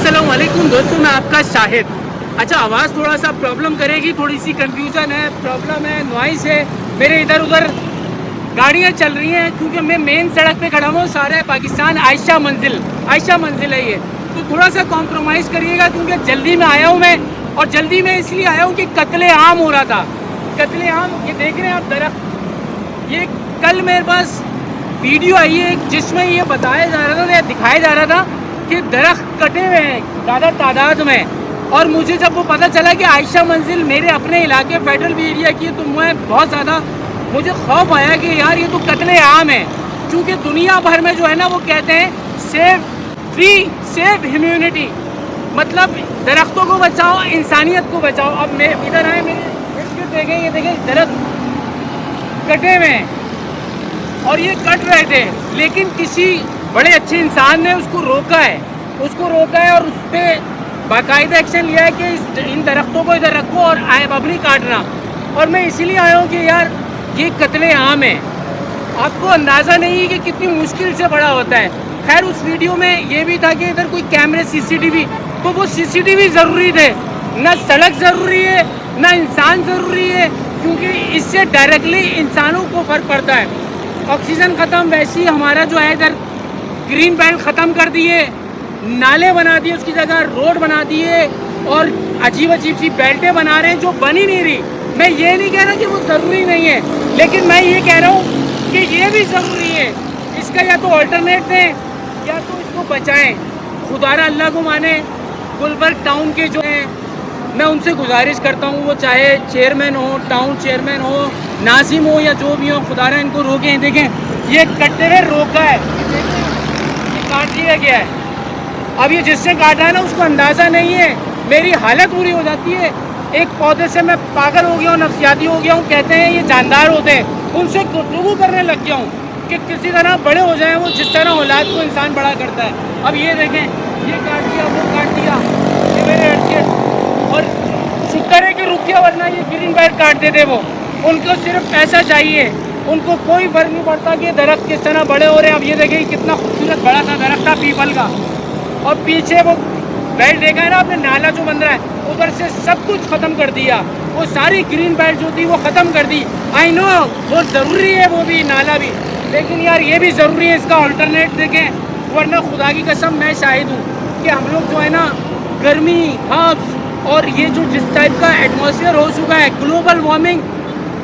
अस्सलाम वालेकुम दोस्तों, मैं आपका शाहिद। अच्छा, आवाज़ थोड़ा सा प्रॉब्लम करेगी, थोड़ी सी कंफ्यूजन है, प्रॉब्लम है, नॉइस है, मेरे इधर उधर गाड़ियाँ चल रही हैं क्योंकि मैं मेन सड़क पे खड़ा हूँ। सारा पाकिस्तान आयशा मंजिल है ये, तो थोड़ा सा कॉम्प्रोमाइज़ करिएगा क्योंकि जल्दी में आया हूँ मैं। और जल्दी में इसलिए आया हूँ कि कत्ले आम हो रहा था। कत्ले आम, ये देख रहे हैं आप दरख्त। ये कल मेरे पास वीडियो आई है जिसमें ये बताया जा रहा था या दिखाया जा रहा था कि दरख्त कटे हुए हैं ज़्यादा तादाद में। और मुझे जब वो पता चला कि आयशा मंजिल मेरे अपने इलाके फेडरल भी एरिया की है, तो मैं बहुत ज़्यादा मुझे खौफ आया कि यार ये तो कत्ले आम है। क्योंकि दुनिया भर में जो है ना वो कहते हैं सेव ट्री सेव ह्यूमैनिटी, मतलब दरख्तों को बचाओ, इंसानियत को बचाओ। अब मैं इधर आए, मेरे देखें, ये देखें दरख्त कटे हुए हैं और ये कट रहे थे, लेकिन किसी बड़े अच्छे इंसान ने उसको रोका है और उस पर बाकायदा एक्शन लिया है कि इन दरख्तों को इधर रखो और अब नहीं काटना। और मैं इसीलिए आया हूँ कि यार ये कत्ले आम है, आपको अंदाज़ा नहीं है कि कितनी मुश्किल से बड़ा होता है। खैर, उस वीडियो में ये भी था कि इधर कोई कैमरे CCTV, तो वो CCTV ज़रूरी थे, ना सड़क ज़रूरी है ना इंसान ज़रूरी है, क्योंकि इससे डायरेक्टली इंसानों को फ़र्क पड़ता है। ऑक्सीजन ख़त्म, वैसे ही हमारा जो है इधर ग्रीन बेल्ट ख़त्म कर दिए, नाले बना दिए, उसकी जगह रोड बना दिए और अजीब सी बेल्टें बना रहे हैं जो बन ही नहीं रही। मैं ये नहीं कह रहा कि वो ज़रूरी नहीं है, लेकिन मैं ये कह रहा हूँ कि ये भी ज़रूरी है। इसका या तो अल्टरनेट दें या तो इसको बचाएं। खुदारा अल्लाह को माने, गुलबर्ग टाउन के जो हैं, मैं उनसे गुजारिश करता हूँ, वो चाहे चेयरमैन हो, टाउन चेयरमैन हो, नाजिम हो या जो भी हो, खुदारा इनको रोकें। देखें ये कट्टे में रोका है, ये काट दिया गया है। अब ये जिससे काटा है ना उसको अंदाज़ा नहीं है, मेरी हालत बुरी हो जाती है। एक पौधे से मैं पागल हो गया हूँ, नफ्सियाती हो गया हूँ। कहते हैं ये जानदार होते हैं, उनसे गुफ्तगू करने लग गया हूँ कि किसी तरह बड़े हो जाएं वो, जिस तरह औलाद को इंसान बड़ा करता है। अब ये देखें, ये काट दिया, वो काट दिया, ये मेरे अटके। और शुक्र है कि रुक गया, वरना ये ग्रीन बेल्ट काट देते वो। उनको सिर्फ पैसा चाहिए, उनको कोई फर्क नहीं पड़ता कि दरख्त किस तरह बड़े हो रहे हैं। अब ये देखिए कितना खूबसूरत बड़ा सा दरख्त था पीपल का, और पीछे वो बेल्ट देखा है ना आपने, नाला जो बन रहा है, उधर से सब कुछ ख़त्म कर दिया। वो सारी ग्रीन बेल्ट जो थी वो ख़त्म कर दी। आई नो वो ज़रूरी है, वो भी नाला भी, लेकिन यार ये भी ज़रूरी है, इसका अल्टरनेट देखें। वरना खुदा की कसम मैं शाहिद हूँ कि हम लोग जो है ना गर्मी, हब्स और ये जो जिस टाइप का एटमॉस्फेयर हो चुका है, ग्लोबल वार्मिंग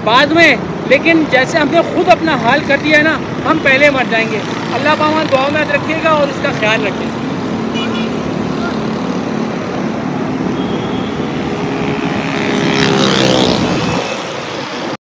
बाद में, लेकिन जैसे हमने खुद अपना हाल कर दिया है ना, हम पहले मर जाएंगे। अल्लाह पाक दुआ में रखिएगा और इसका ख्याल रखें।